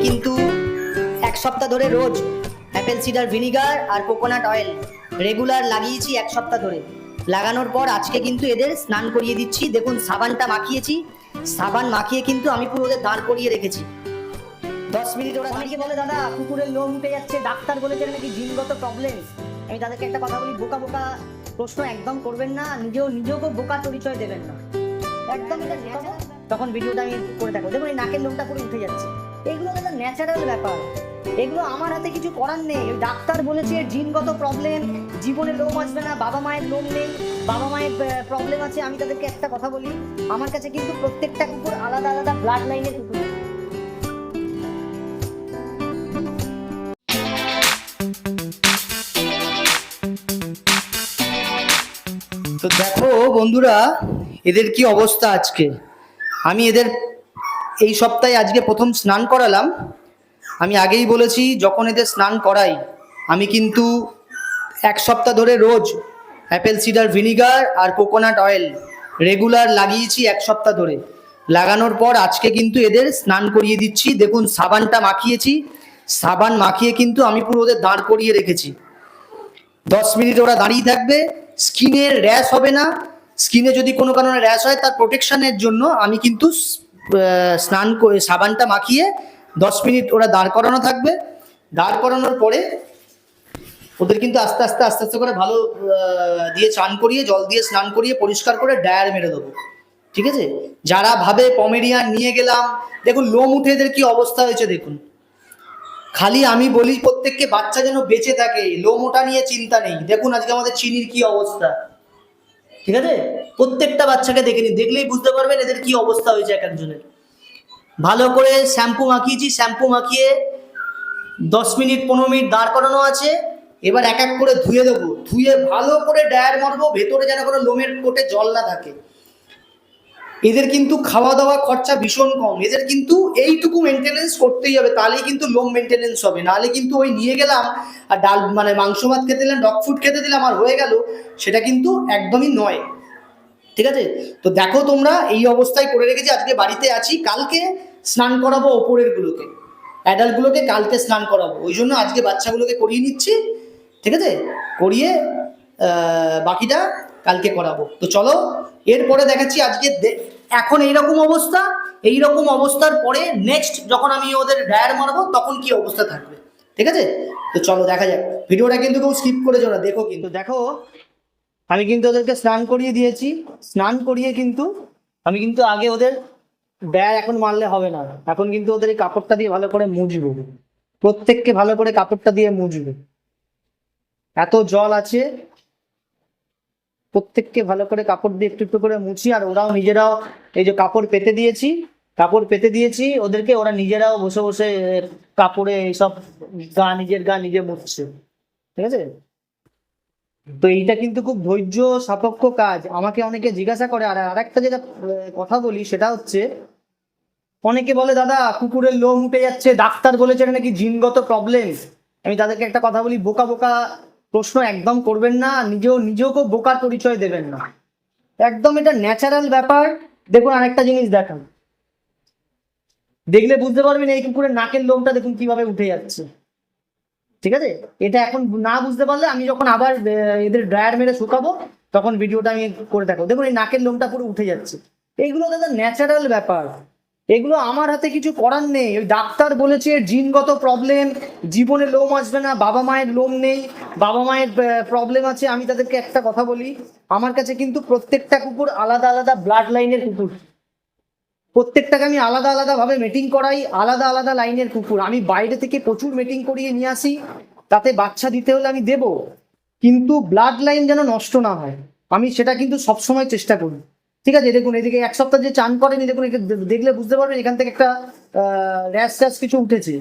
কিন্তু এক সপ্তাহ ধরে রোজ অ্যাপেল সিডার ভিনিগার আর কোকোনাট অয়েল রেগুলার লাগিয়েছি এক সপ্তাহ ধরে। লাগানোর পর আজকে কিন্তু এদের স্নান করিয়ে দিচ্ছি। দেখুন সাবানটা মাখিয়েছি, সাবান মাখিয়ে কিন্তু আমি পুরো ওদের দাঁড় করিয়ে রেখেছি 10 মিনিট। ওরা অনেকে বলে দাদা কুকুরের লোম উঠে যাচ্ছে, ডাক্তার বলেছে নাকি জিনগত প্রবলেম। আমি তাদেরকে একটা কথা বলি, বোকা বোকা প্রশ্ন একদম করবেন না, নিজেকে বোকা পরিচয় দেবেন না একদম। এটা তখন ভিডিওটা আমি করে দেখো, দেখুন এই নাকের লোমটা পুরো উঠে যাচ্ছে। এগুলো একটা ন্যাচারাল ব্যাপার, এগুলো আমার হাতে কিছু করার নেই। ডাক্তার বলেছে জিনগত প্রবলেম, জীবনে লোম আসবে না, বাবা মায়ের লোম নেই, বাবা মায়ের প্রবলেম আছে। আমি তাদেরকে একটা কথা বলি, আমার কাছে কিন্তু প্রত্যেকটা কুকুর আলাদা আলাদা ব্লাড লাইনের কুকুর। তো দেখো বন্ধুরা, এদের কি অবস্থা আজকে। আমি এদের এই সপ্তাহে আজকে প্রথম স্নান করালাম। আমি আগেই বলেছি যখন এদের স্নান করাই আমি কিন্তু এক সপ্তাহ ধরে রোজ অ্যাপেল সিডার ভিনিগার আর কোকোনাট অয়েল রেগুলার লাগিয়েছি এক সপ্তাহ ধরে। লাগানোর পর আজকে কিন্তু এদের স্নান করিয়ে দিচ্ছি। দেখুন সাবানটা মাখিয়েছি, সাবান মাখিয়ে কিন্তু আমি পুরো ওদের দাঁড় করিয়ে রেখেছি 10 মিনিট। ওরা দাঁড়িয়ে থাকবে, স্কিনের র্যাশ হবে না। স্কিনে যদি কোনো কারণে র্যাশ হয় তার প্রোটেকশনের জন্য আমি কিন্তু স্নান করে সাবানটা মাখিয়ে 10 মিনিট ওরা দাঁড় করানো থাকবে। দাঁড় করানোর পরে ওদের কিন্তু আস্তে আস্তে আস্তে আস্তে করে ভালো দিয়ে চান করিয়ে, জল দিয়ে স্নান করিয়ে পরিষ্কার করে ডায়ার মেরে দেবো, ঠিক আছে। যারা ভাবে পমেরিয়ান নিয়ে গেলাম, দেখুন লোম উঠে এদের কি অবস্থা হয়েছে দেখুন। খালি আমি বলি প্রত্যেককে বাচ্চা যেন বেঁচে থাকে, লোম ওঠা নিয়ে চিন্তা নেই। দেখুন আজকে আমাদের চিনির কি অবস্থা, ঠিক আছে। প্রত্যেকটা বাচ্চাকে দেখে নিন, দেখলেই বুঝতে পারবেন এদের কি অবস্থা হয়েছে এক একজনের। ভালো করে শ্যাম্পু মাখিয়েছি, শ্যাম্পু মাখিয়ে 10 মিনিট 15 মিনিট দাঁড় করানো আছে। এবার এক এক করে ধুয়ে দেবো, ধুয়ে ভালো করে ডায়ার মারবো, ভেতরে যেন কোনো লোমের কোটে জল না থাকে। এদের কিন্তু খাওয়া দাওয়া খরচা ভীষণ কম, এদের কিন্তু এইটুকু মেনটেনেন্স করতেই হবে, তাহলেই কিন্তু লোম মেনটেনেন্স হবে। নাহলে কিন্তু ওই নিয়ে গেলাম আর ডাল মানে মাংস ভাত খেতে দিলাম, ডগ ফুড খেতে দিলাম আর হয়ে গেল, সেটা কিন্তু একদমই নয়, ঠিক আছে। তো দেখো তোমরা এই অবস্থায় করে রেখেছি। আজকে বাড়িতে আছি, কালকে স্নান করাবো ওপরের গুলোকে, অ্যাডাল্টগুলোকে কালকে স্নান করাবো, ওই জন্য আজকে বাচ্চাগুলোকে করিয়ে নিচ্ছি, ঠিক আছে। করিয়ে বাকিটা কালকে করাবো। তো চলো এরপরে দেখাচ্ছি আজকে। এখন এইরকম অবস্থা, এইরকম অবস্থার পরে নেক্সট যখন আমি ওদের ডায়ার মারবো তখন কি অবস্থা থাকবে, ঠিক আছে। তো চলো দেখা যাক, ভিডিওটা কিন্তু কেউ স্কিপ করে যাও না, দেখো। কিন্তু দেখো আমি কিন্তু ওদেরকে স্নান করিয়ে দিয়েছি। স্নান করিয়ে কিন্তু আমি কিন্তু আগে ওদের ডায়ার এখন মারলে হবে না, এখন কিন্তু ওদের এই কাপড়টা দিয়ে ভালো করে মুছবো, প্রত্যেককে ভালো করে কাপড়টা দিয়ে মুছবো। এত জল আছে, প্রত্যেককে ভালো করে কাপড় দিয়ে একটু একটু করে মুছি। আর ওরাও নিজেরাও এই যে কাপড় পেতে দিয়েছি, কাপড় পেতে দিয়েছি ওদেরকে, ওরা নিজেরাও বসে বসে কাপড়ে এইসব নিজের গা নিজে মুছছে, ঠিক আছে। তো এইটা কিন্তু খুব ধৈর্য সাপেক্ষ কাজ। আমাকে অনেকে জিজ্ঞাসা করে, আর আরেকটা যেটা কথা বলি সেটা হচ্ছে, অনেকে বলে দাদা কুকুরের লোম উঠে যাচ্ছে, ডাক্তার বলেছে নাকি জিনগত প্রবলেম। আমি তাদেরকে একটা কথা বলি, বোকা বোকা প্রশ্ন একদম করবেন না, নিজেকে বোকার পরিচয় দেবেন না একদম। এটা ন্যাচারাল ব্যাপার। দেখুন আরেকটা জিনিস দেখান, দেখলে বুঝতে পারবেন এই কুকুরের নাকের লোমটা দেখুন কিভাবে উঠে যাচ্ছে, ঠিক আছে। এটা এখন না বুঝতে পারলে আমি যখন আবার এদের ড্রায়ার মেরে শুকাবো তখন ভিডিওটা আমি করে দেখো। দেখুন এই নাকের লোমটা পুরো উঠে যাচ্ছে। এইগুলো দাদা ন্যাচারাল ব্যাপার, এগুলো আমার হাতে কিছু করার নেই। ওই ডাক্তার বলেছে জিনগত প্রবলেম, জীবনে লোম আসবে না, বাবা মায়ের লোম নেই, বাবা মায়ের প্রবলেম আছে। আমি তাদেরকে একটা কথা বলি, আমার কাছে কিন্তু প্রত্যেকটা কুকুর আলাদা আলাদা ব্লাড লাইনের কুকুর, প্রত্যেকটাকে আমি আলাদা আলাদা ভাবে মিটিং করাই, আলাদা আলাদা লাইনের কুকুর। আমি বাইরে থেকে প্রচুর মিটিং করিয়ে নিয়ে আসি, তাতে বাচ্চা দিতে হলে আমি দেবো, কিন্তু ব্লাড লাইন যেন নষ্ট না হয় আমি সেটা কিন্তু সবসময় চেষ্টা করি, ঠিক আছে। দেখুন এদিকে এক সপ্তাহ যে চান করেনি, দেখুন দেখলে বুঝতে পারবেন এখান থেকে একটা র্যাশ ট্যাশ কিছু উঠেছে,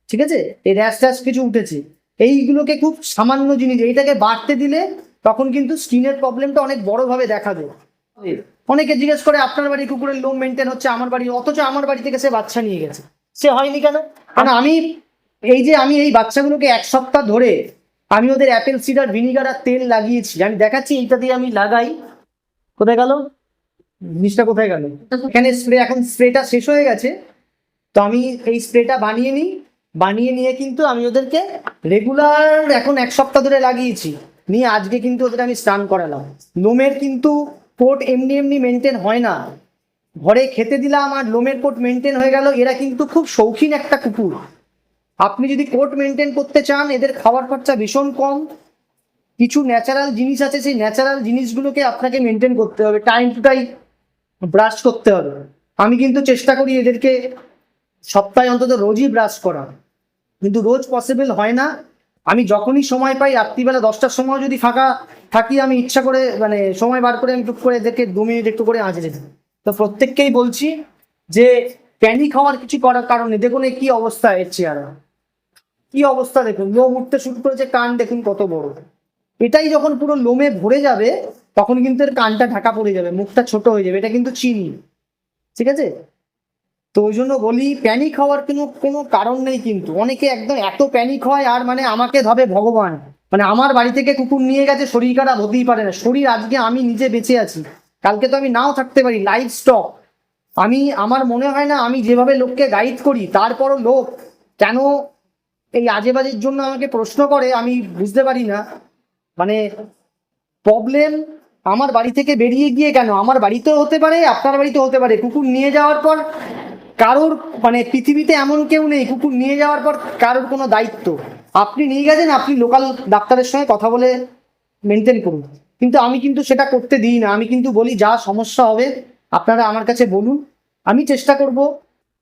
ঠিক আছে। এই র্যাশ ট্যাশ কিছু উঠেছে, এইগুলোকে খুব সামান্য জিনিস, এইটাকে বাড়তে দিলে তখন কিন্তু স্কিনের প্রবলেমটা অনেক বড়ভাবে দেখাবে। অনেকে জিজ্ঞেস করে আপনার বাড়ি কুকুরের লোম মেনটেন হচ্ছে, আমার বাড়ি, অথচ আমার বাড়ি থেকে সে বাচ্চা নিয়ে গেছে, সে হয়নি কেন? কারণ আমি এই বাচ্চাগুলোকে এক সপ্তাহ ধরে আমি ওদের অ্যাপেল সিডার ভিনিগার আর তেল লাগিয়েছি। আমি দেখাচ্ছি, এইটা দিয়ে আমি লাগাই। কোথায় গেল জিনিসটা, কোথায় গেল? এখানে স্প্রে, এখন স্প্রেটা শেষ হয়ে গেছে, তো আমি এই স্প্রেটা বানিয়ে নিই, বানিয়ে নিয়ে কিন্তু আমি ওদেরকে রেগুলার এখন 1 সপ্তাহ ধরে লাগিয়েছি, নিয়ে আজকে কিন্তু ওদের আমি স্নান করালাম। লোমের কিন্তু কোট এমনি এমনি মেনটেন হয় না, ঘরে খেতে দিলাম আর লোমের কোট মেনটেন হয়ে গেল। এরা কিন্তু খুব শৌখিন একটা কুকুর। আপনি যদি কোট মেনটেন করতে চান, এদের খাবার খরচা ভীষণ কম। কিছু ন্যাচারাল জিনিস আছে, সেই ন্যাচারাল জিনিসগুলোকে আপনাকে মেনটেন করতে হবে, টাইম টু টাইম ব্রাশ করতে হবে। আমি কিন্তু চেষ্টা করি এদেরকে সপ্তাহে অন্তত রোজই ব্রাশ করা, কিন্তু রোজ পসিবল হয় না। আমি যখনই সময় পাই, রাত্রিবেলা 10টার সময় যদি ফাঁকা থাকি, আমি ইচ্ছা করে মানে সময় বার করে আমি টুক করে এদেরকে 2 মিনিট একটু করে আঁচড়ে দিই। তো প্রত্যেককেই বলছি যে প্যানিক হওয়ার কিছু করার কারণে, দেখুন এই কি অবস্থা এর চেহারা, কি অবস্থা দেখুন, লোম উঠতে শুরু করেছে, কান দেখুন কত বড়। এটাই যখন পুরো লোমে ভরে যাবে, তখন কিন্তু এর কানটা ঢাকা পড়ে যাবে, মুখটা ছোট হয়ে যাবে, এটা কিন্তু চিনি, ঠিক আছে? তো ওই জন্য বলি প্যানিক হওয়ার কোনো কোনো কারণ নেই। কিন্তু অনেকে একদম এত প্যানিক হয়, আর মানে আমাকে ভাবে ভগবান, মানে আমার বাড়ি থেকে কুকুর নিয়ে গেছে, শরীর খারাপ হতেই পারে না। শরীর আজকে আমি নিজে বেঁচে আছি, কালকে তো আমি নাও থাকতে পারি, লাইফ স্টক। আমি আমার মনে হয় না আমি যেভাবে লোককে গাইড করি, তারপরও লোক কেন এই আজে বাজের জন্য আমাকে প্রশ্ন করে, আমি বুঝতে পারি না। মানে প্রবলেম আমার বাড়ি থেকে বেরিয়ে গিয়ে কেন, আমার বাড়িতেও হতে পারে, আপনার বাড়িতেও হতে পারে। কুকুর নিয়ে যাওয়ার পর কারোর মানে পৃথিবীতে এমন কেউ নেই কুকুর নিয়ে যাওয়ার পর কারোর কোনো দায়িত্ব। আপনি নিয়ে গেছেন, আপনি লোকাল ডাক্তারের সঙ্গে কথা বলে মেনটেন করুন, কিন্তু আমি কিন্তু সেটা করতে দিই না। আমি কিন্তু বলি যা সমস্যা হবে আপনারা আমার কাছে বলুন, আমি চেষ্টা করব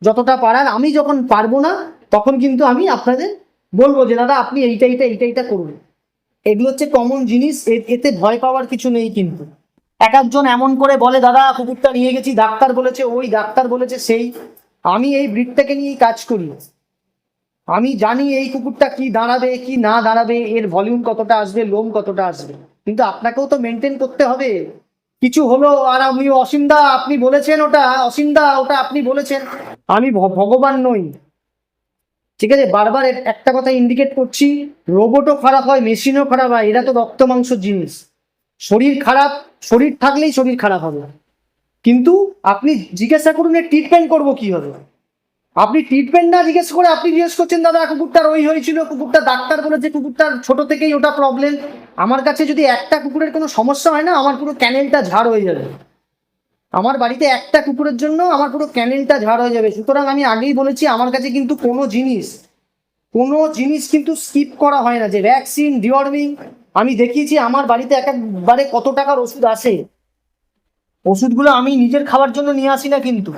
যতটা পারার। আমি যখন পারবো না, তখন কিন্তু আমি আপনাদের বলবো যে দাদা আপনি এইটা করুন। এগুলো হচ্ছে কমন জিনিস, এতে ভয় পাওয়ার কিছু নেই। কিন্তু এক একজন এমন করে বলে দাদা কুকুরটা নিয়ে গেছি, ডাক্তার বলেছে ওই, ডাক্তার বলেছে সেই। আমি এই ব্রিডটাকে নিয়েই কাজ করি, আমি জানি এই কুকুরটা কি দাঁড়াবে কি না দাঁড়াবে, এর ভলিউম কতটা আসবে, লোম কতটা আসবে। কিন্তু আপনাকেও তো মেনটেন করতে হবে। কিছু হলো আর আমি অসীমদা আপনি বলেছেন ওটা, অসীমদা ওটা আপনি বলেছেন, আমি ভগবান নই, ঠিক আছে? বারবার একটা কথা ইন্ডিকেট করছি, রোবটও খারাপ হয়, মেশিনও খারাপ হয়, এরা তো রক্ত মাংস জিনিস। শরীর খারাপ, শরীর থাকলেই শরীর খারাপ হবে। কিন্তু আপনি জিজ্ঞাসা করুন এর ট্রিটমেন্ট করবো কি হবে। আপনি ট্রিটমেন্ট না জিজ্ঞেস করে আপনি জিজ্ঞেস করছেন দাদা কুকুরটার ওই হয়েছিল, কুকুরটা ডাক্তার বলেছে কুকুরটার ছোট থেকেই ওটা প্রবলেম। আমার কাছে যদি একটা কুকুরের কোনো সমস্যা হয় না, আমার পুরো ক্যানেলটা ঝাড় হয়ে যাবে। আমার বাড়িতে একটা কুকুরের জন্য আমার পুরো ক্যানেলটা ঝাড় হয়ে যাবে। সুতরাং আমি আগেই বলেছি, আমার কাছে কিন্তু কোনো জিনিস কিন্তু স্কিপ করা হয় না। যে ভ্যাকসিন, ডিওয়ার্মিং, আমি দেখিয়েছি আমার বাড়িতে এক একবারে কত টাকার ওষুধ আসে। ওষুধগুলো আমি নিজের খাওয়ার জন্য নিয়ে আসি না, কিন্তু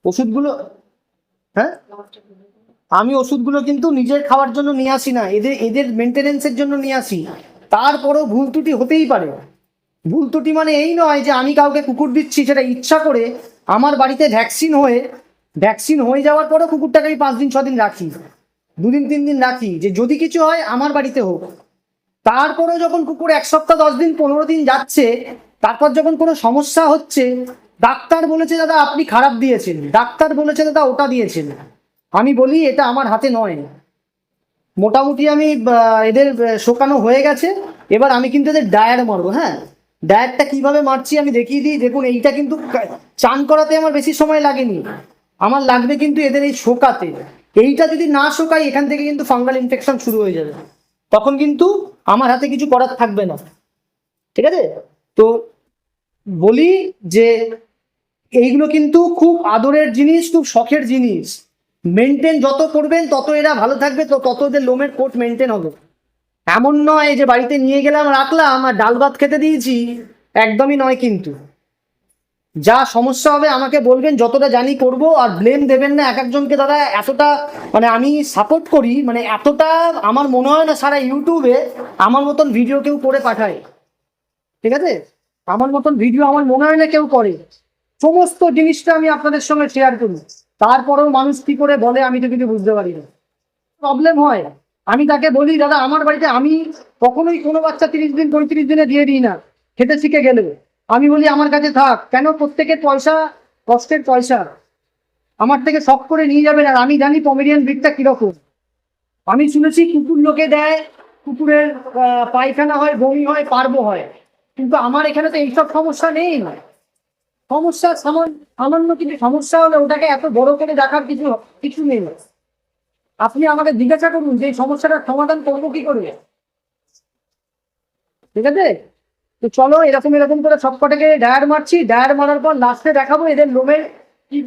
ওষুধগুলো, হ্যাঁ, আমি ওষুধগুলো কিন্তু নিজের খাওয়ার জন্য নিয়ে আসি না, এদের এদের মেনটেনেন্সের জন্য নিয়ে আসি। তারপরেও ভুল ত্রুটি হতেই পারে। ভুল ত্রুটি মানে এই নয় যে আমি কাউকে কুকুর দিচ্ছি সেটা ইচ্ছা করে। আমার বাড়িতে ভ্যাকসিন হয়ে যাওয়ার পরেও কুকুরটাকে আমি 5 দিন 6 দিন রাখি, 2 দিন 3 দিন রাখি, যে যদি কিছু হয় আমার বাড়িতে হোক। তারপরেও যখন কুকুর 1 সপ্তাহ 10 দিন 15 দিন যাচ্ছে, তারপর যখন কোনো সমস্যা হচ্ছে, ডাক্তার বলেছে দাদা আপনি খারাপ দিয়েছেন, ডাক্তার বলেছে দাদা ওটা দিয়েছেন, আমি বলি এটা আমার হাতে নয়। মোটামুটি আমি এদের শোকানো হয়ে গেছে, এবার আমি কিন্তু এদের ডায়ার মারবো। হ্যাঁ, ডায়ারটা কিভাবে মারছি আমি দেখিয়ে দিই। দেখুন এইটা কিন্তু চান করাতে আমার বেশি সময় লাগেনি, আমার লাগবে কিন্তু এদের এই শোকাতে। এইটা যদি না শোকাই, এখান থেকে কিন্তু ফাঙ্গাল ইনফেকশন শুরু হয়ে যাবে, তখন কিন্তু আমার হাতে কিছু করার থাকবে না, ঠিক আছে? তো বলি যে এইগুলো কিন্তু খুব আদরের জিনিস, খুব শখের জিনিস। মেনটেন যত করবেন তত এরা ভালো থাকবে, তো তত এদের লোমের কোট মেনটেন হবে। এমন নয় যে বাড়িতে নিয়ে গেলাম রাখলাম আর ডাল ভাত খেতে দিয়েছি, একদমই নয়। কিন্তু যা সমস্যা হবে আমাকে বলবেন, যতটা জানি করব। আর ব্লেম দেবেন না এক একজনকে দাদা এতটা, মানে আমি সাপোর্ট করি, মানে এতটা আমার মনে হয় না সারা ইউটিউবে আমার মতন ভিডিও কেউ করে পাঠায়, ঠিক আছে? আমার মতন ভিডিও আমার মনে হয় না কেউ করে। সমস্ত জিনিসটা আমি আপনাদের সঙ্গে শেয়ার করি, তারপরেও মানুষ কি করে বলে আমি তো কিছু বুঝতে পারি না। প্রবলেম হয়, আমি তাকে বলি দাদা আমার বাড়িতে আমি কখনোই কোনো বাচ্চা 30 দিন 35 দিনে দিয়ে দিই না, খেতে শিখে গেলে। আমি বলি আমার কাছে থাক, কেন? প্রত্যেকের পয়সা, কষ্টের পয়সা, আমার থেকে শখ করে নিয়ে যাবেন। আর আমি জানি পমেরিয়ান ব্রিডটা কিরকম। আমি শুনেছি কুকুর লোকে দেয়, কুকুরের পায়খানা হয়, বমি হয়, পার্বো হয়, কিন্তু আমার এখানে তো এইসব সমস্যা নেই। সমস্যা সামান্য কিছু সমস্যা হলে ওটাকে এত বড় করে দেখার কিছু কিছু নেই। আপনি আমাকে জিজ্ঞাসা করুন যে এই সমস্যাটার সমাধান করবো কি করে, ঠিক আছে? তো চলো এরকম এরকম করে সবকটাকে ডায়ার মারছি, ডায়ার মারার পর লাস্টে দেখাবো এদের লোমের কি,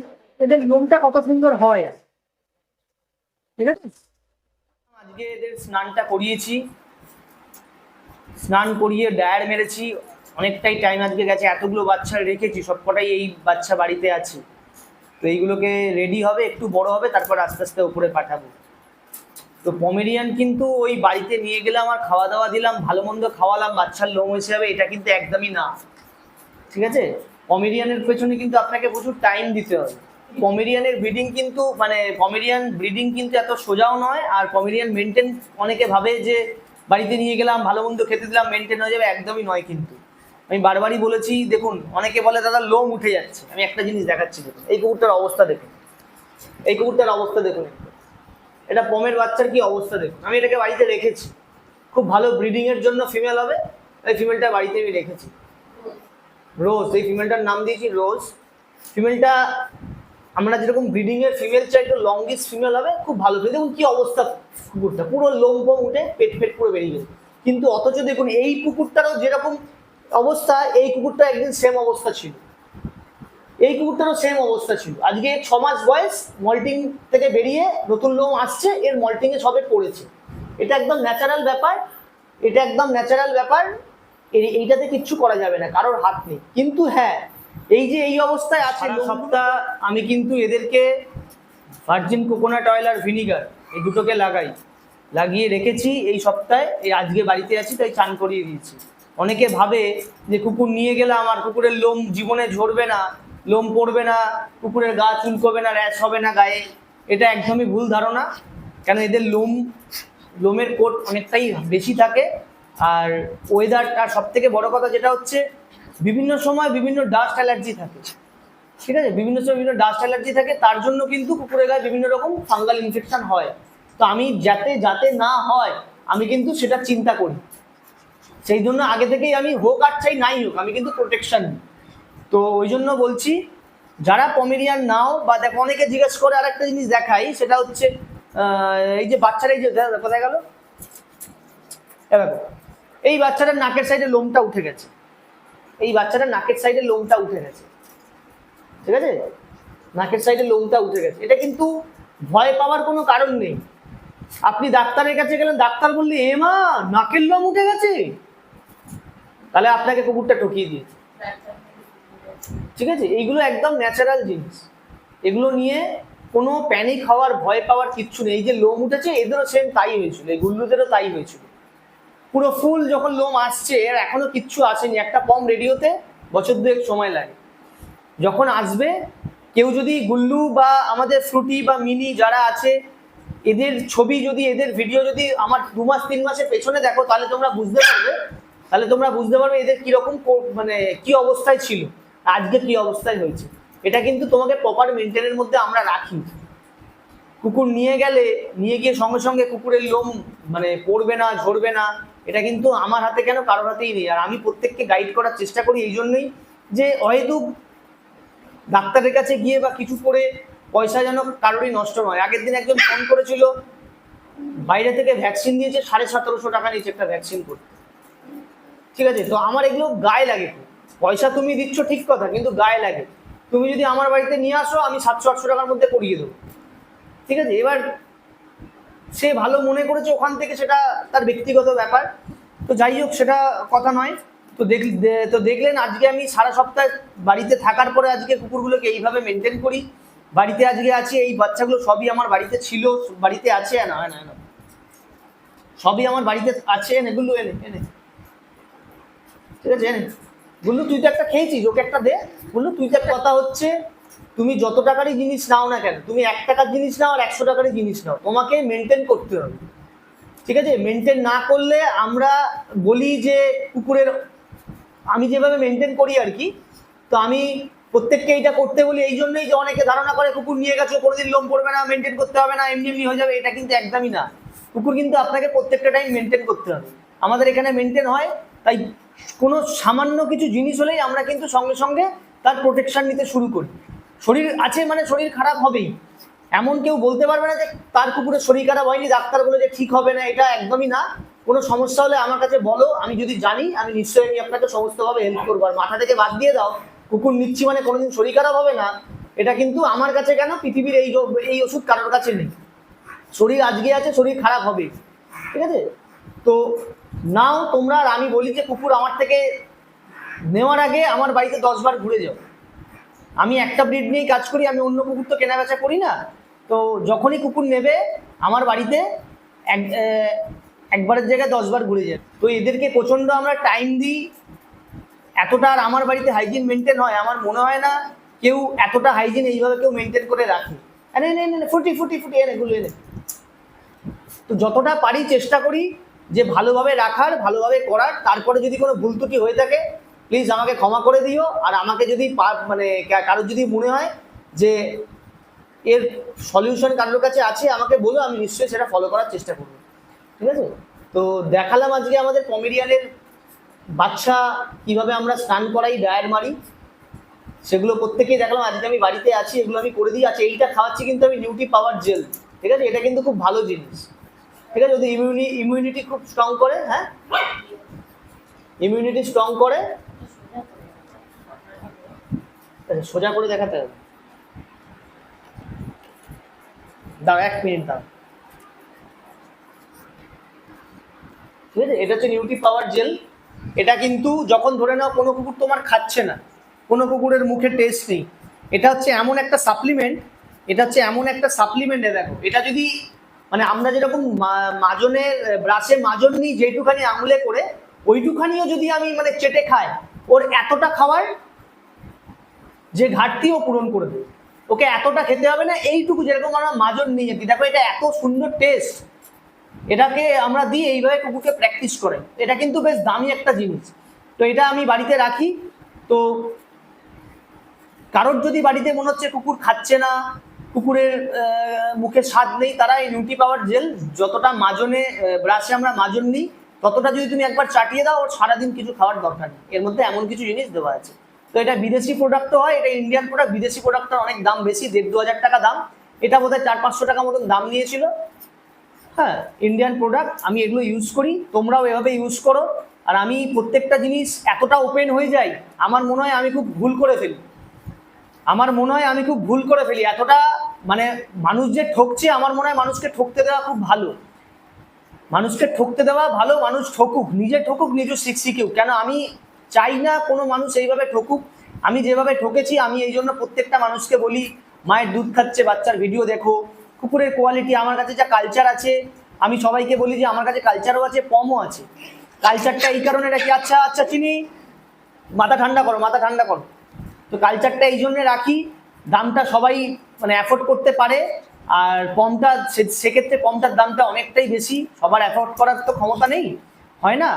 এদের লোমটা কত সুন্দর হয়, ঠিক আছে? আজকে এদের স্নানটা করিয়েছি, স্নান করিয়ে ডায়ার মেরেছি, অনেকটাই টাইম আজকে গেছে, এতগুলো বাচ্চা রেখেছি, সবকটাই এই বাচ্চা বাড়িতে আছে। তো এইগুলোকে রেডি হবে, একটু বড় হবে, তারপর আস্তে আস্তে উপরে পাঠাবো। তো পমেরিয়ান কিন্তু ওই বাড়িতে নিয়ে গেলাম আর খাওয়া দাওয়া দিলাম, ভালো মন্দ খাওয়ালাম, বাচ্চার লোম হিসেবে এটা কিন্তু একদমই না, ঠিক আছে? পমেরিয়ানের পেছনে কিন্তু আপনাকে প্রচুর টাইম দিতে হবে। পমেরিয়ানের ব্রিডিং কিন্তু পমেরিয়ান ব্রিডিং কিন্তু এত সোজাও নয়, আর পমেরিয়ান মেনটেন অনেকে ভাবে যে বাড়িতে নিয়ে গেলাম ভালো মন্দ খেতে দিলাম মেনটেন হয়ে যাবে, একদমই নয় কিন্তু। আমি বারবারই বলেছি, দেখুন অনেকে বলে দাদা লোম উঠে যাচ্ছে, আমি একটা জিনিস দেখাচ্ছি, দেখুন এই কুকুরটার অবস্থা দেখুন, এই কুকুরটার অবস্থা দেখুন, এটা পমের বাচ্চার কি অবস্থা দেখুন। আমি এটাকে বাড়িতে রেখেছি, খুব ভালো ব্রিডিং এর জন্য ফিমেল হবে, এই ফিমেলটা বাড়িতে আমি রেখেছি, রোজ, এই ফিমেলটার নাম দিয়েছি রোজ। ফিমেলটা আমরা যেরকম ব্রিডিং এর ফিমেল চাই, একটু লংগেস্ট ফিমেল হবে, খুব ভালো। দেখুন কি অবস্থা কুকুরটা, পুরো লোম ফোম উঠে পেট ফেট পুরো বেরিয়ে গেছে। কিন্তু অথচ দেখুন এই কুকুরটারও যেরকম অবস্থা, এই কুকুরটা একদিন সেম অবস্থা ছিল, এই কুকুরটারও সেম অবস্থা ছিল। আজকে 6 মাস বয়স, মল্টিং থেকে বেরিয়ে নতুন লোম আসছে, এর মল্টিং এ সবে পড়েছে। এটা একদম ন্যাচারাল ব্যাপার, এটা একদম ন্যাচারাল ব্যাপার, এইটাতে কিচ্ছু করা যাবে না, কারোর হাত নেই। কিন্তু হ্যাঁ, এই যে এই অবস্থায় আছে, সপ্তাহ আমি কিন্তু এদেরকে ভার্জিন কোকোনাট অয়েল আর ভিনিগার এই দুটোকে লাগিয়ে রেখেছি এই সপ্তাহে। এই আজকে বাড়িতে আছি তাই চান করিয়ে দিয়েছি। অনেকে ভাবে যে কুকুর নিয়ে গেলে আমার কুকুরের লোম জীবনে ঝরবে না, লোম পড়বে না, কুকুরের গা চুলকবে না, র্যাশ হবে না গায়ে, এটা একদমই ভুল ধারণা। কেন এদের লোমের কোট অনেকটাই বেশি থাকে, আর ওয়েদারটা সব থেকে বড় কথা যেটা হচ্ছে বিভিন্ন সময় বিভিন্ন ডাস্ট অ্যালার্জি থাকে, ঠিক আছে? বিভিন্ন সময় বিভিন্ন ডাস্ট অ্যালার্জি থাকে, তার জন্য কিন্তু কুকুরের গায়ে বিভিন্ন রকম ফাঙ্গাল ইনফেকশন হয়। তো আমি যাতে না হয় আমি কিন্তু সেটা চিন্তা করি, সেই জন্য আগে থেকেই আমি হোক আর চাই নাই হোক আমি কিন্তু প্রোটেকশন নিই। তো ওই জন্য বলছি, যারা পমেরিয়ান নাও বা দেখো, অনেকে জিজ্ঞেস করে, আর একটা জিনিস দেখাই, সেটা হচ্ছে এই যে বাচ্চারা, এই যে কোথায় গেল, এই বাচ্চাটার নাকের সাইডে লোমটা উঠে গেছে, এই বাচ্চাটার নাকের সাইডে লোমটা উঠে গেছে, ঠিক আছে? নাকের সাইডে লোমটা উঠে গেছে, এটা কিন্তু ভয় পাওয়ার কোনো কারণ নেই। আপনি ডাক্তারের কাছে গেলেন, ডাক্তার বললে এ মা নাকের লোম উঠে গেছে, তাহলে আপনাকে কুকুরটা ঠকিয়ে দিয়েছে, ঠিক আছে? এইগুলো একদম ন্যাচারাল জিনিস, এগুলো নিয়ে কোনো প্যানিক হওয়ার ভয় পাওয়ার কিচ্ছু নেই। এই যে লোম উঠেছে, এদেরও সেম তাই হয়েছিল, এই গুল্লুদেরও তাই হয়েছিল। পুরো ফুল যখন লোম আসছে, এর এখনো কিচ্ছু আসেনি, একটা পম রেডি হতে বছর 2 সময় লাগে। যখন আসবে, কেউ যদি গুল্লু বা আমাদের ফ্রুটি বা মিনি যারা আছে, এদের ছবি যদি, এদের ভিডিও যদি আমার 2 মাস 3 মাসের পেছনে দেখো, তাহলে তোমরা বুঝতে পারবে এদের কিরকম কি অবস্থায় ছিল, আজকে কি অবস্থায় হয়েছে। এটা কিন্তু তোমাকে প্রপার মেনটেনের মধ্যে আমরা রাখি। কুকুর নিয়ে গিয়ে সঙ্গে সঙ্গে কুকুরের লোম পড়বে না, ঝরবে না, এটা কিন্তু আমার হাতে কেন, কারোর হাতেই নেই। আর আমি প্রত্যেককে গাইড করার চেষ্টা করি এই জন্যই, যে অহেতুক ডাক্তারের কাছে গিয়ে বা কিছু করে পয়সা যেন কারোরই নষ্ট নয়। আগের দিন একজন ফোন করেছিল, বাইরে থেকে ভ্যাকসিন দিয়েছে, 1750 টাকা নিয়েছে একটা ভ্যাকসিন করতে, ঠিক আছে? তো আমার এগুলো গায়ে লাগে, পয়সা তুমি দিচ্ছ ঠিক কথা, কিন্তু গায়ে লাগে। তুমি যদি আমার বাড়িতে নিয়ে আসো, আমি 700-800 টাকার মধ্যে করিয়ে দেবো, ঠিক আছে? এবার সে ভালো মনে করেছে ওখান থেকে, সেটা তার ব্যক্তিগত ব্যাপার। তো যাই হোক, সেটা কথা নয়। তো দেখলেন আজকে আমি সারা সপ্তাহ বাড়িতে থাকার পরে আজকে কুকুরগুলোকে এইভাবে মেনটেন করি, বাড়িতে আজকে আছি। এই বাচ্চাগুলো সবই আমার বাড়িতে ছিল, বাড়িতে আছে, না সবই আমার বাড়িতে আছে। এগুলো এনে ঠিক আছে, এনে বললু তুই তো একটা খেয়েছিস, ওকে একটা দে। বললু তুই তো একটা, কথা হচ্ছে তুমি যত টাকারই জিনিস নাও না কেন, তুমি 1 টাকার জিনিস নাও আর 100 টাকারই জিনিস নাও, তোমাকে মেনটেন করতে হবে, ঠিক আছে? মেনটেন না করলে, আমরা বলি যে কুকুরের, আমি যেভাবে মেনটেন করি আর কি, তো আমি প্রত্যেককে এইটা করতে বলি এই জন্যই, যে অনেকে ধারণা করে কুকুর নিয়ে গেছো কোনোদিন লোম পড়বে না, মেনটেন করতে হবে না, এমনি এমনি হয়ে যাবে, এটা কিন্তু একদমই না। কুকুর কিন্তু আপনাকে প্রত্যেকটা টাইম মেনটেন করতে হবে। আমাদের এখানে মেনটেন হয়, তাই কোনো সামান্য কিছু জিনিস হলেই আমরা কিন্তু সঙ্গে সঙ্গে তার প্রোটেকশন নিতে শুরু করি। শরীর আছে মানে শরীর খারাপ হবেই, এমন কেউ বলতে পারবে না যে তার কুকুরের শরীর খারাপ হয়নি, ডাক্তার বলে যে ঠিক হবে না, এটা একদমই না। কোনো সমস্যা হলে আমার কাছে বলো, আমি যদি জানি আমি নিশ্চয়ই আমি আপনাকে সমস্তভাবে হেল্প করবো। আর মাথা থেকে বাদ দিয়ে দাও কুকুর নিচ্ছি মানে কোনোদিন শরীর খারাপ হবে না, এটা কিন্তু আমার কাছে কেন, পৃথিবীর এই ওষুধ কারোর কাছে নেই। শরীর আজকে আছে, শরীর খারাপ হবে, ঠিক আছে? তো নাও তোমরা। আর আমি বলি যে কুকুর আমার থেকে নেওয়ার আগে আমার বাড়িতে 10 বার ঘুরে যাও। আমি একটা ব্রিড নিয়েই কাজ করি, আমি অন্য কুকুর তো কেনা বেচা করি না। তো যখনই কুকুর নেবে আমার বাড়িতে একবারের জায়গায় 10 বার ঘুরে যায়। তো এদেরকে প্রচণ্ড আমরা টাইম দিই, এতটা। আর আমার বাড়িতে হাইজিন মেনটেন হয়, আমার মনে হয় না কেউ এতটা হাইজিন এইভাবে কেউ মেনটেন করে রাখে। ফুটি ফুটি ফুটি এগুলো এনে। তো যতটা পারি চেষ্টা করি যে ভালোভাবে রাখার, ভালোভাবে করার। তারপরে যদি কোনো ভুল ত্রুটি হয়ে থাকে প্লিজ আমাকে ক্ষমা করে দিও। আর আমাকে যদি মানে কারোর যদি মনে হয় যে এর সলিউশন কারোর কাছে আছে আমাকে বলো, আমি নিশ্চয়ই সেটা ফলো করার চেষ্টা করবো, ঠিক আছে? তো দেখালাম আজকে আমাদের পমেরিয়ানের বাচ্চা কিভাবে আমরা স্নান করাই, ডায়ার মারি, সেগুলো প্রত্যেকেই দেখলাম। আজকে আমি বাড়িতে আছি, এগুলো আমি করে দিই। আচ্ছা, এইটা খাওয়াচ্ছি কিন্তু আমি নিউটি পাওয়ার জেল, ঠিক আছে? এটা কিন্তু খুব ভালো জিনিস, ঠিক আছে? যদি ইমিউনিটি খুব স্ট্রং করে, হ্যাঁ ইমিউনিটি স্ট্রং করে। সোজা করে দেখাতে হবে, দাও 1 মিনিট দাও, ঠিক আছে? এটা হচ্ছে নিউটি পাওয়ার জেল। এটা কিন্তু যখন ধরে নাও কোনো কুকুর তোমার খাচ্ছে না, কোনো কুকুরের মুখে টেস্ট নেই, এটা হচ্ছে এমন একটা সাপ্লিমেন্ট, এটা হচ্ছে এমন একটা সাপ্লিমেন্ট। দেখো, এটা যদি মানে আমরা যেরকম মাজনের ব্রাশে মাজন নিই যেটুখানি আঙুলে করে, ওইটুখানিও যদি আমি মানে চেটে খাই, ওর এতটা খাওয়ার যে ঘাটতিও পূরণ করে দেবে। ওকে এতটা খেতে হবে না, এইটুকু যেরকম আমরা মাজন নিয়ে যেতে। দেখো এটা এত সুন্দর টেস্ট, এটাকে আমরা দিই এইভাবে কুকুরকে প্র্যাকটিস করে। এটা কিন্তু বেশ দামি একটা জিনিস। তো এটা আমি বাড়িতে রাখি। তো কারোর যদি বাড়িতে মনে হচ্ছে কুকুর খাচ্ছে না, কুকুরের মুখে স্বাদ নেই, তারা এই নিউটি পাওয়ার জেল যতটা মাজনে ব্রাশে আমরা মাজন নিই ততটা যদি তুমি একবার চাটিয়ে দাও, ওর সারাদিন কিছু খাওয়ার দরকার নেই। এর মধ্যে এমন কিছু জিনিস দেওয়া আছে। তো এটা বিদেশি প্রোডাক্টও হয়, এটা ইন্ডিয়ান প্রোডাক্ট। বিদেশি প্রোডাক্টটার অনেক দাম বেশি, 1,5-2 হাজার টাকা দাম। এটা বোধহয় 400-500 টাকা মতন দাম নিয়েছিল। হ্যাঁ, ইন্ডিয়ান প্রোডাক্ট। আমি এগুলো ইউজ করি, তোমরাও এভাবে ইউজ করো। আর আমি প্রত্যেকটা জিনিস এতটা ওপেন হয়ে যাই, আমার মনে হয় আমি খুব ভুল করে ফেলি, এতটা মানে মানুষ যে ঠকছে, আমার মনে হয় মানুষকে ঠকতে দেওয়া খুব ভালো, মানুষকে ঠকতে দেওয়া ভালো। মানুষ ঠকুক, নিজে ঠকুক, নিজে শিখুক। কেন আমি চাই না কোনো মানুষ এইভাবে ঠকুক। আমি যেভাবে ঠকেছি, আমি এই জন্য প্রত্যেকটা মানুষকে বলি, মায়ের দুধ খাচ্ছে বাচ্চার ভিডিও দেখো, কুকুরের কোয়ালিটি, আমার কাছে যা কালচার আছে। আমি সবাইকে বলি যে আমার কাছে কালচারও আছে, পমও আছে। কালচারটা এই কারণে রাখি, আচ্ছা আচ্ছা চিনি, মাথা ঠান্ডা করো, মাথা ঠান্ডা করো। তো কালচারটা এই জন্যে রাখি, দামটা সবাই মানে অ্যাফোর্ড করতে পারে। আর পমটা সেক্ষেত্রে পমটার দামটা অনেকটাই বেশি, সবার অ্যাফোর্ড করার তো ক্ষমতা নেই, হয় না?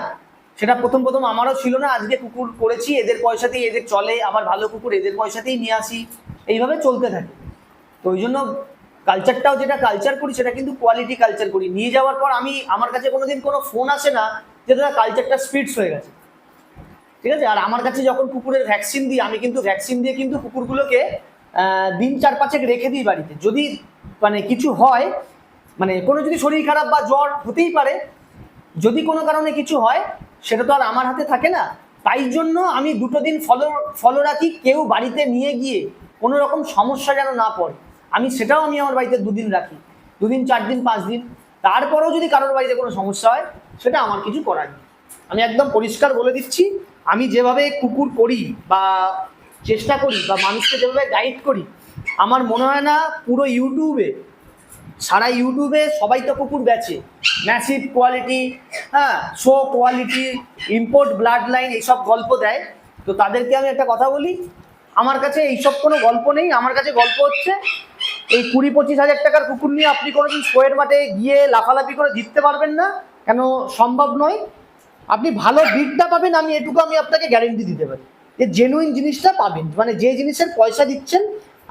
সেটা প্রথম আমারও ছিল না। আজকে কুকুর করেছি, এদের পয়সাতেই এদের চলে, আবার ভালো কুকুর এদের পয়সাতেই নিয়ে আসি, এইভাবে চলতে থাকে। তো ওই জন্য কালচারটাও যেটা কালচার করি সেটা কিন্তু কোয়ালিটি কালচার করি। নিয়ে যাওয়ার পর আমার কাছে কোনোদিন কোনো ফোন আসে না যে দাদা কালচারটা স্পিডস হয়ে গেছে, ঠিক আছে? আর আমার কাছে যখন কুকুরের ভ্যাকসিন দিই, আমি কিন্তু ভ্যাকসিন দিয়ে কিন্তু কুকুরগুলোকে দিন 4-5 রেখে দিই বাড়িতে। যদি মানে কিছু হয়, মানে কোনো যদি শরীর খারাপ বা জ্বর হতেই পারে, যদি কোনো কারণে কিছু হয়, সেটা তো আর আমার হাতে থাকে না। তাই জন্য আমি 2 দিন ফলো রাখি, কেউ বাড়িতে নিয়ে গিয়ে কোনো রকম সমস্যা যেন না পড়ে। সেটাও আমি আমার বাড়িতে 2 দিন রাখি, 2 দিন 4 দিন 5 দিন। তারপরেও যদি কারোর বাড়িতে কোনো সমস্যা হয়, সেটা আমার কিছু করার নেই। আমি একদম পরিষ্কার বলে দিচ্ছি, আমি যেভাবে কুকুর করি বা চেষ্টা করি বা মানুষকে যেভাবে গাইড করি, আমার মনে হয় না পুরো সারা ইউটিউবে সবাই তো কুকুর বেচে, ম্যাসিভ কোয়ালিটি, হ্যাঁ, show quality, import blood line, এইসব গল্প দেয়। তো তাদেরকে আমি একটা কথা বলি, আমার কাছে এইসব কোনো গল্প নেই। আমার কাছে গল্প হচ্ছে এই 20-25 হাজার টাকার কুকুর নিয়ে আপনি কোনোদিন শোয়ের মাঠে গিয়ে লাফালাফি করে জিততে পারবেন না, কেন সম্ভব নয়। আপনি ভালো বিটটা পাবেন, এটুকু আমি আপনাকে গ্যারেন্টি দিতে পারি যে জেনুইন জিনিসটা পাবেন, মানে যে জিনিসের পয়সা দিচ্ছেন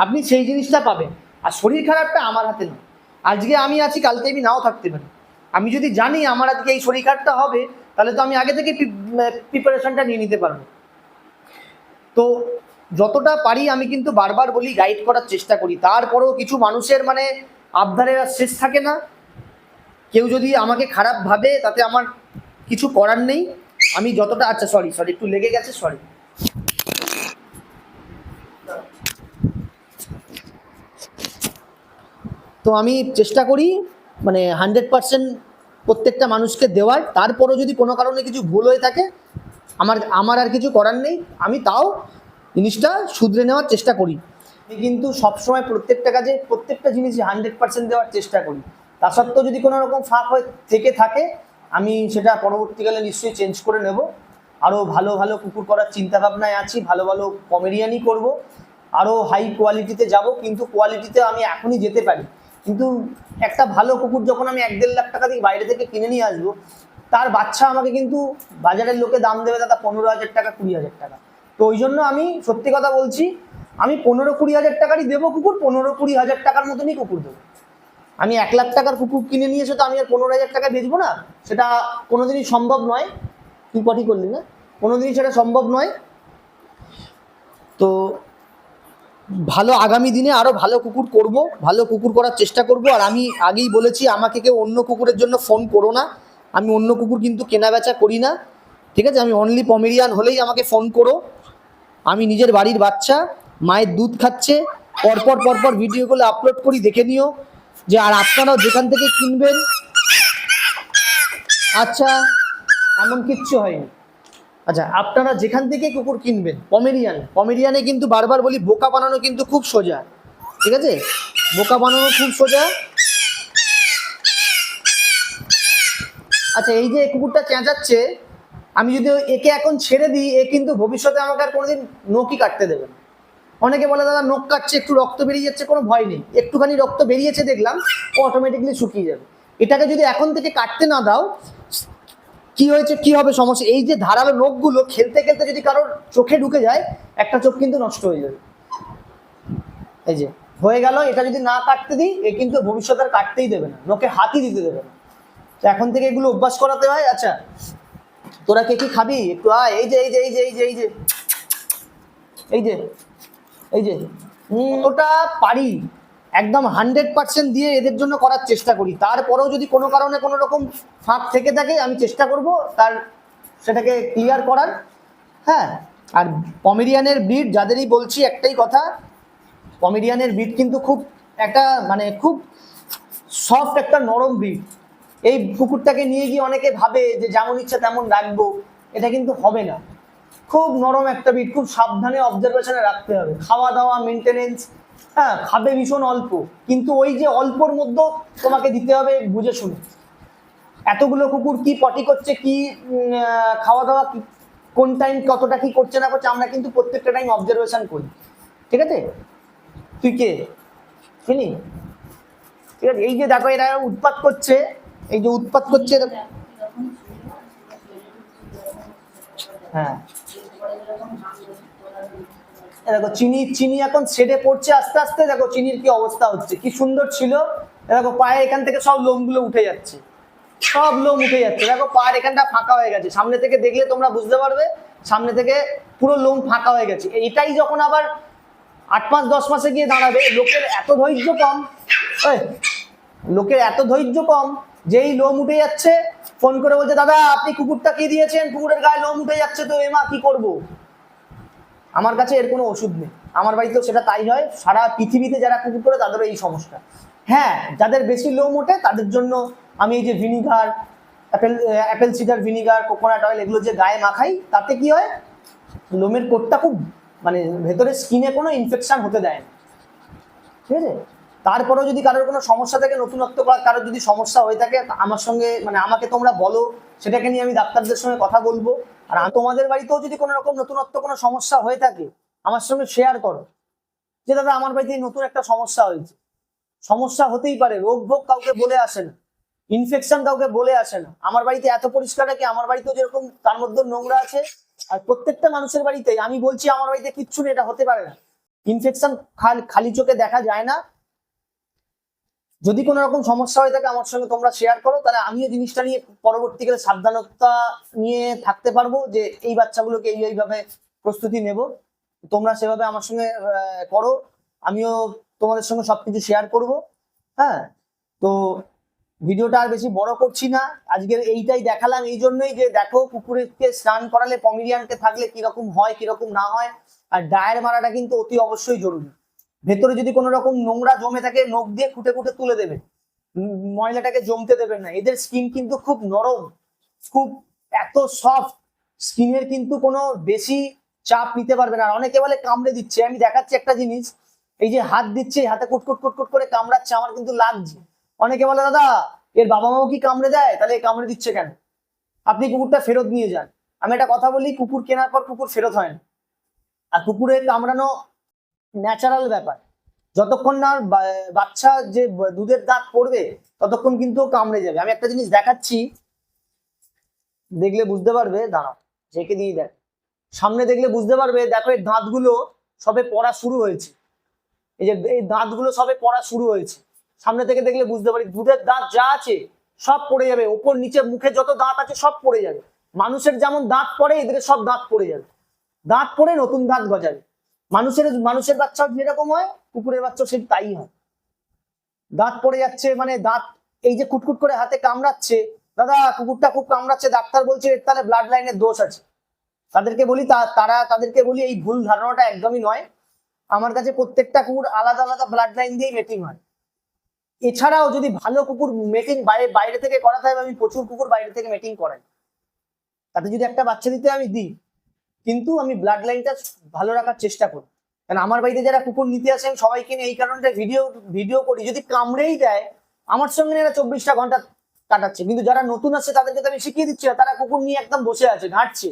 আপনি সেই জিনিসটা পাবেন। আর শরীর খারাপটা আমার হাতে নয়। আজকে আমি আছি, কালকে আমি নাও থাকতে পারি। আমি যদি জানি আমার আজকে এই শরীর খারাপটা হবে, তাহলে তো আমি আগে থেকে প্রিপারেশনটা নিয়ে নিতে পারবো। তো যতটা পারি আমি কিন্তু বারবার বলি, গাইড করার চেষ্টা করি। তারপরেও কিছু মানুষের মানে আবদারের আর শেষ থাকে না। কেউ যদি আমাকে খারাপ ভাবে তাতে আমার কিছু করার নেই। আমি যতটা, আচ্ছা সরি একটু লেগে গেছে, সরি। তো আমি চেষ্টা করি মানে 100% প্রত্যেকটা মানুষকে দেওয়ার। তারপরেও যদি কোনো কারণে কিছু ভুল হয়ে থাকে, আমার আর কিছু করার নেই, আমি তাও জিনিসটা শুধরে নেওয়ার চেষ্টা করি। আমি কিন্তু সবসময় প্রত্যেকটা কাজে প্রত্যেকটা জিনিসই 100% দেওয়ার চেষ্টা করি। তা সত্ত্বেও যদি কোনো রকম ফাঁক হয়ে থেকে থাকে, আমি সেটা পরবর্তীকালে নিশ্চয়ই চেঞ্জ করে নেব। আরও ভালো ভালো কুকুর করার চিন্তাভাবনায় আছি, ভালো ভালো কমেডিয়ানই করব, আরও হাই কোয়ালিটিতে যাব। কিন্তু কোয়ালিটিতে আমি এখনই যেতে পারি, কিন্তু একটা ভালো কুকুর যখন আমি 1-1.5 লাখ টাকা দিয়ে বাইরে থেকে কিনে নিয়ে আসবো, তার বাচ্চা আমাকে কিন্তু বাজারের লোকে দাম দেবে দাদা 15,000 টাকা, 20,000 টাকা। তো ওই জন্য আমি সত্যি কথা বলছি, আমি 15-20 হাজার টাকারই দেবো কুকুর, 15-20 হাজার টাকার মতনই কুকুর দেবো। আমি 1 লাখ টাকার কুকুর কিনে নিয়ে এসে তো আমি আর 15,000 টাকায় বেচবো না, সেটা কোনোদিনই সম্ভব নয়। তুই পটি করলি না, কোনোদিনই সেটা সম্ভব নয়। তো ভালো আগামী দিনে আরো ভালো কুকুর করব, ভালো কুকুর করার চেষ্টা করব। আর আমি আগেই বলেছি, আমাকে কেউ অন্য কুকুরের জন্য ফোন করো না। আমি অন্য কুকুর কিন্তু কেনা বেচা করি না, ঠিক আছে? আমি অনলি পমেরিয়ান হলেই আমাকে ফোন করো। আমি নিজের বাড়ির বাচ্চা, মায়ের দুধ খাচ্ছে, পরপর ভিডিওগুলো আপলোড করি, দেখে নিও। যে আর আপনারাও যেখান থেকে কিনবেন, আচ্ছা এমন কিচ্ছু হয়নি। আচ্ছা, আপনারা যেখান থেকে কুকুর কিনবেন, পমেরিয়ানে কিন্তু বারবার বলি, বোকা বানানো কিন্তু খুব সোজা, ঠিক আছে? বোকা বানানো খুব সোজা। আচ্ছা, এই যে কুকুরটা চেঁচাচ্ছে, আমি যদি একে এখন ছেড়ে দিই, এ কিন্তু ভবিষ্যতে আমাকে আর কোনোদিন নখই কাটতে দেবে না। অনেকে বলে দাদা নখ কাটছে, একটু রক্ত বেরিয়ে যাচ্ছে, কোনো ভয় নেই। একটুখানি রক্ত বেরিয়েছে দেখলাম, ও অটোমেটিকলি শুকিয়ে যাবে। এটাকে যদি এখন থেকে কাটতে না দাও, কি হয়েছে, কি হবে সমস্যা, এই যে ধারালো নখগুলো খেলতে খেলতে যদি কারোর চোখে ঢুকে যায়, একটা চোখ কিন্তু নষ্ট হয়ে যাবে। এই যে হয়ে গেল, এটা যদি না কাটতে দিই, এ কিন্তু ভবিষ্যতে আর কাটতেই দেবে না, নখে হাতই দিতে দেবে না। তো এখন থেকে এগুলো অভ্যাস করাতে হয়। আচ্ছা, তোরা কে কি খাবি একটু আয়, এই যে এই যে এই যে এই যে এই যে এই যে এই যে ওটা পারি একদম 100% দিয়ে এদের জন্য করার চেষ্টা করি। তারপরেও যদি কোনো কারণে কোনো রকম ফাঁক থেকে থাকে, আমি চেষ্টা করব সেটাকে ক্লিয়ার করার। হ্যাঁ, আর পমেরিয়ানের ব্রিড যাদেরই বলছি একটাই কথা, পমেরিয়ানের ব্রিড কিন্তু খুব একটা মানে খুব সফট একটা নরম ব্রিড। এই কুকুরটাকে নিয়ে গিয়ে অনেকে ভাবে যে যেমন ইচ্ছা তেমন রাখবো, এটা কিন্তু হবে না। খুব নরম একটা ব্রিড, খুব সাবধানে অবজারভেশনে রাখতে হবে, খাওয়া দাওয়া মেনটেনেন্স। হ্যাঁ, খাবে ভীষণ অল্প, কিন্তু ওই যে অল্পর মধ্যে তোমাকে দিতে হবে বুঝে শুনে। এতগুলো কুকুর কি পটি করছে, কি খাওয়া দাওয়া, কোন টাইম কতটা কি করছে না করছে, আমরা কিন্তু প্রত্যেকটা টাইম অবজারভেশন করি, ঠিক আছে? তুই কে চিনি, ঠিক আছে? এই যে দেখো, এরা উৎপাত করছে, এই যে উৎপাত করছে, হ্যাঁ দেখো চিনি এখন ছেড়ে পড়ছে আস্তে আস্তে। দেখো চিনির কি অবস্থা হচ্ছে, কি সুন্দর ছিল। দেখো পায়ে এখান থেকে সব লোমগুলো উঠে যাচ্ছে, সব লোম উঠে যাচ্ছে। দেখো পায়ের এখানটা ফাঁকা হয়ে গেছে, সামনে থেকে দেখলে তোমরা বুঝতে পারবে, সামনে থেকে পুরো লোম ফাঁকা হয়ে গেছে। এটাই যখন আবার 8 মাস 10 মাসে গিয়ে দাঁড়াবে, লোকের এত ধৈর্য কম, লোকের এত ধৈর্য কম, যেই লোম উঠে যাচ্ছে ফোন করে বলছে দাদা আপনি কুকুরটা কি দিয়েছেন, কুকুরের গায়ে লোম উঠে যাচ্ছে, তো এমা কি করব? আমার কাছে এর কোনো ওষুধ নেই, আমার বাড়িতেও সেটা তাই হয়। সারা পৃথিবীতে যারা কুকুর করে তাদেরও এই সমস্যা। হ্যাঁ, যাদের বেশি লোম ওঠে তাদের জন্য আমি এই যে vinegar, Apple cedar vinegar, coconut oil, এগুলো যে গায়ে মাখাই, তাতে কি হয়, লোমের কোটটা খুব মানে ভেতরে স্কিনে কোনো ইনফেকশন হতে দেয় না, ঠিক আছে? তারপরেও যদি কারোর কোনো সমস্যা থাকে, নতুনত্ব বা কারোর যদি সমস্যা হয়ে থাকে, আমার সঙ্গে মানে আমাকে তোমরা বলো, সেটাকে নিয়ে আমি ডাক্তারদের সঙ্গে কথা বলবো। আর তোমাদের বাড়িতেও যদি কোনো রকম নতুনত্ব কোনো সমস্যা হয়ে থাকে, আমার সঙ্গে শেয়ার করো যে দাদা আমার বাড়িতে নতুন একটা সমস্যা হয়েছে। সমস্যা হতেই পারে, রোগ ভোগ কাউকে বলে আসে না, ইনফেকশন কাউকে বলে আসে না। আমার বাড়িতে এত পরিষ্কার রাখে, আমার বাড়িতেও যেরকম তার মধ্যে নোংরা আছে। আর প্রত্যেকটা মানুষের বাড়িতেই আমি বলছি, আমার বাড়িতে কিচ্ছু নেই, এটা হতে পারে না। ইনফেকশন খালি চোখে দেখা যায় না। যদি কোনো রকম সমস্যা হয়ে থাকে আমার সঙ্গে তোমরা শেয়ার করো, তাহলে আমিও জিনিসটা নিয়ে পরবর্তীকালে সাবধানতা নিয়ে থাকতে পারবো, যে এই বাচ্চাগুলোকে এইভাবে প্রস্তুতি নেব। তোমরা সেভাবে আমার সঙ্গে করো, আমিও তোমাদের সঙ্গে সবকিছু শেয়ার করব। হ্যাঁ, তো ভিডিওটা আর বেশি বড় করছি না, আজকের এইটাই দেখালাম এই জন্যই যে দেখো কুকুরকে স্নান করালে পমিলিয়ানকে থাকলে কিরকম হয় কিরকম না হয়। আর ডায়ের মারাটা কিন্তু অতি অবশ্যই জরুরি। ভেতরে যদি কোনো রকম নোংরা জমে থাকে নখ দিয়ে খুঁটে খুঁটে তুলে দেবে, ময়লাটাকে জমতে দেবেন না। এদের স্কিন কিন্তু খুব নরম, খুব এত সফট স্কিনের, কিন্তু কোনো বেশি চাপ নিতে পারবে না। আর অনেকে বলে কামড়ে দিচ্ছে, আমি দেখাচ্ছি একটা জিনিস, এই যে হাত দিচ্ছে হাতে কুটকুট কুটকুট করে কামড়াচ্ছে, আমার কিন্তু লাগছে। অনেকে বলে দাদা এর বাবা মাও কি কামড়ে দেয়, তাহলে কামড়ে দিচ্ছে কেন? আপনি কুকুরটা ফেরত নিয়ে যান। আমি একটা কথা বলি, কুকুর কেনার পর কুকুর ফেরত হয় না। আর কুকুরের কামড়ানো ন্যাচারাল ব্যাপার, যতক্ষণ না বাচ্চা যে দুধের দাঁত পড়বে ততক্ষণ কিন্তু কামড়ে যাবে। আমি একটা জিনিস দেখাচ্ছি, দেখলে বুঝতে পারবে, দাঁড়াও রেখে দিয়ে দেখ, সামনে দেখলে বুঝতে পারবে। দেখো এর দাঁতগুলো সবে পড়া শুরু হয়েছে, এই যে এই দাঁতগুলো সবে পড়া শুরু হয়েছে। সামনে থেকে দেখলে বুঝতে পারি দুধের দাঁত যা আছে সব পড়ে যাবে, ওপর নিচে মুখে যত দাঁত আছে সব পড়ে যাবে। মানুষের যেমন দাঁত পড়ে এদের সব দাঁত পড়ে যাবে, দাঁত পড়ে নতুন দাঁত গজাবে। মানুষের বাচ্চা যেরকম হয় কুকুরের বাচ্চা সেই তাই হয়। দাঁত পড়ে যাচ্ছে মানে দাঁত, এই যে কুটকুট করে হাতে কামড়াচ্ছে, দাদা কুকুরটা খুব কামড়াচ্ছে, ডাক্তার বলছে এর তাহলে ব্লাড লাইনের দোষ আছে। তাদেরকে বলি এই ভুল ধারণাটা একদমই নয়। আমার কাছে প্রত্যেকটা কুকুর আলাদা আলাদা ব্লাড লাইন দিয়ে মেটিং হয়। এছাড়াও যদি ভালো কুকুর মেটিং বাইরে থেকে করাতে হয়, আমি প্রচুর কুকুর বাইরে থেকে মেটিং করাই, তাতে যদি একটা বাচ্চা দিতে আমি দিই, কিন্তু আমি ব্লাড লাইনটা ভালো রাখার চেষ্টা করি। কারণ আমার বাড়িতে যারা কুকুর নিতে আসে আমি সবাইকে নিয়ে এই কারণটা ভিডিও করি, যদি কামড়েই দেয় আমার সঙ্গে এরা 24টা ঘন্টা কাটাচ্ছে, কিন্তু যারা নতুন আসছে তাদেরকে তো আমি শিখিয়ে দিচ্ছি না, তারা কুকুর নিয়ে একদম বসে আছে ঘাঁটছে,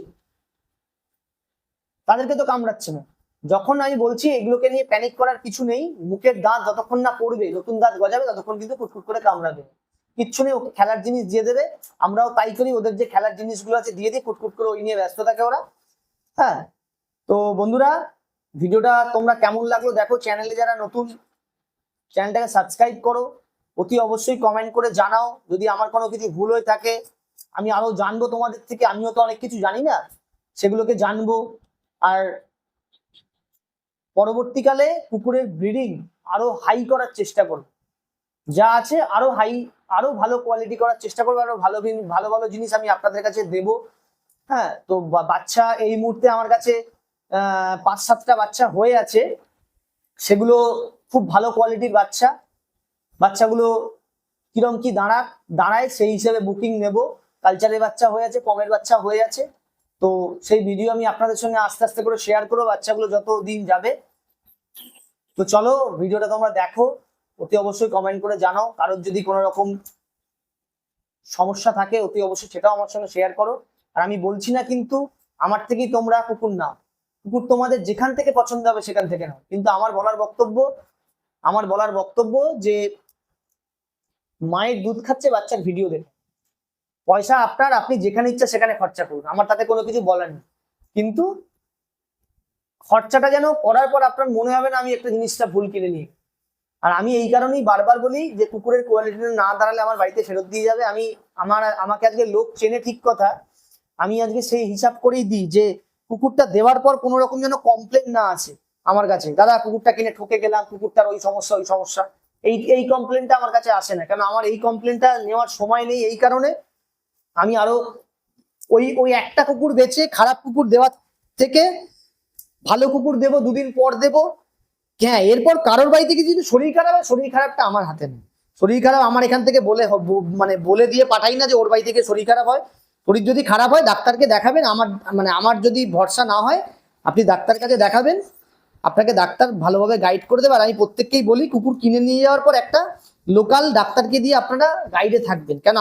তাদেরকে তো কামড়াচ্ছে না। যখন আমি বলছি এগুলোকে নিয়ে প্যানিক করার কিছু নেই, মুখের দাঁত যতক্ষণ না পড়বে নতুন দাঁত গজাবে ততক্ষণ কিন্তু কুটকুট করে কামড়াবে, কিচ্ছু নেই। ওকে খেলার জিনিস দিয়ে দেবে, আমরাও তাই করি, ওদের যে খেলার জিনিসগুলো আছে দিয়ে দিই, কুটকুট করে ওই নিয়ে ব্যস্ত থাকে ওরা। হ্যাঁ, তো বন্ধুরা ভিডিওটা তোমরা কেমন লাগলো দেখো, চ্যানেলে যারা নতুন চ্যানেলটাকে সাবস্ক্রাইব করো, অতি অবশ্যই কমেন্ট করে জানাও যদি আমার কোনো কিছু ভুল হয়ে থাকে, আমি আরো জানবো তোমাদের থেকে, আমিও তো অনেক কিছু জানি না, সেগুলোকে জানবো। আর পরবর্তীকালে কুকুরের ব্রিডিং আরো হাই করার চেষ্টা করবো, যা আছে আরো হাই, আরো ভালো কোয়ালিটি করার চেষ্টা করবো, আরো ভালো ভালো ভালো জিনিস আমি আপনাদের কাছে দেবো। হ্যাঁ, তো বাচ্চা এই মুহূর্তে আমার কাছে 5-7টা বাচ্চা হয়ে আছে, সেগুলো খুব ভালো কোয়ালিটির বাচ্চাগুলো কিরম কি দাঁড়ায় সেই হিসেবে বুকিং নেব। কালচারের বাচ্চা হয়ে আছে, পমের বাচ্চা হয়ে আছে, তো সেই ভিডিও আমি আপনাদের সঙ্গে আস্তে আস্তে করে শেয়ার করবো বাচ্চাগুলো যত দিন যাবে। তো চলো ভিডিওটা তোমরা দেখো, অতি অবশ্যই কমেন্ট করে জানাও, কারোর যদি কোনো রকম সমস্যা থাকে অতি অবশ্যই সেটাও আমার সঙ্গে শেয়ার করো। আর আমি বলছি না কিন্তু আমার থেকেই তোমরা কুকুর নাও, কুকুর তোমাদের যেখান থেকে পছন্দ হবে সেখান থেকে নাও, কিন্তু আমার বলার বক্তব্য যে মায়ের দুধ খাচ্ছে বাচ্চার ভিডিও দেখে, পয়সা আপনার, আপনি যেখানে ইচ্ছা সেখানে খরচা করুন, আমার তাতে কোনো কিছু বলার নেই, কিন্তু খরচাটা যেন করার পর আপনার মনে হবে না আমি একটা জিনিসটা ভুল কিনে নিই। আর আমি এই কারণেই বারবার বলি যে কুকুরের কোয়ালিটি না দাঁড়ালে আমার বাড়িতে ফেরত দিয়ে যাবে। আমাকে আজকে লোক চেনে ঠিক কথা, আমি আজকে সেই হিসাব করেই দিই যে কুকুরটা দেওয়ার পর কোনো রকম যেন কমপ্লেন না আসে আমার কাছে, দাদা কুকুরটা কিনে ঠকে গেলাম, কুকুরটার ওই সমস্যা, এই কমপ্লেনটা আমার কাছে আসে না। কারণ আমার এই কমপ্লেনটা নেওয়ার সময় নেই, এই কারণে আমি আরো ওই একটা কুকুর বেচে খারাপ কুকুর দেওয়ার থেকে ভালো কুকুর দেবো, 2 দিন পর দেবো। হ্যাঁ, এরপর কারোর বাড়ি থেকে যদি শরীর খারাপ হয়, শরীর খারাপটা আমার হাতে নেই, শরীর খারাপ আমার এখান থেকে বলে দিয়ে পাঠাই না যে ওর বাড়ি থেকে শরীর খারাপ হয়। শরীর যদি খারাপ হয় ডাক্তারকে দেখাবেন, আমার যদি ভরসা না হয় আপনি ডাক্তার কাছে দেখাবেন, আপনাকে ডাক্তার ভালোভাবে গাইড করে দেবে। আর আমি প্রত্যেককেই বলি কুকুর কিনে নিয়ে যাওয়ার পর একটা লোকাল ডাক্তারকে দিয়ে আপনারা গাইডে থাকবেন, কেন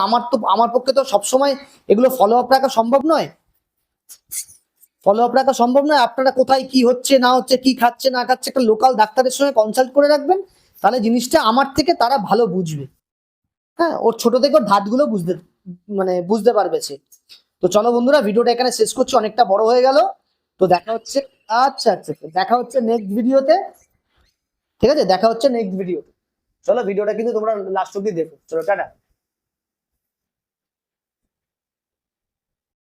আমার পক্ষে তো সবসময় এগুলো ফলো আপ রাখা সম্ভব নয়। আপনারা কোথায় কি হচ্ছে না হচ্ছে, কি খাচ্ছে না খাচ্ছে, একটা লোকাল ডাক্তারের সঙ্গে কনসাল্ট করে রাখবেন, তাহলে জিনিসটা আমার থেকে তারা ভালো বুঝবে। হ্যাঁ, ওর ছোট থেকে ওর ধাতগুলো বুঝতে পারবে সে। তো চলো বন্ধুরা ভিডিওটা এখানে শেষ করছি, অনেকটা বড় হয়ে গেল। তো দেখা হচ্ছে, আচ্ছা দেখা হচ্ছে নেক্সট ভিডিওতে, ঠিক আছে, দেখা হচ্ছে নেক্সট ভিডিও। চলো ভিডিওটা কিন্তু তোমরা লাস্ট অব্দি দেখো, চলো টাটা।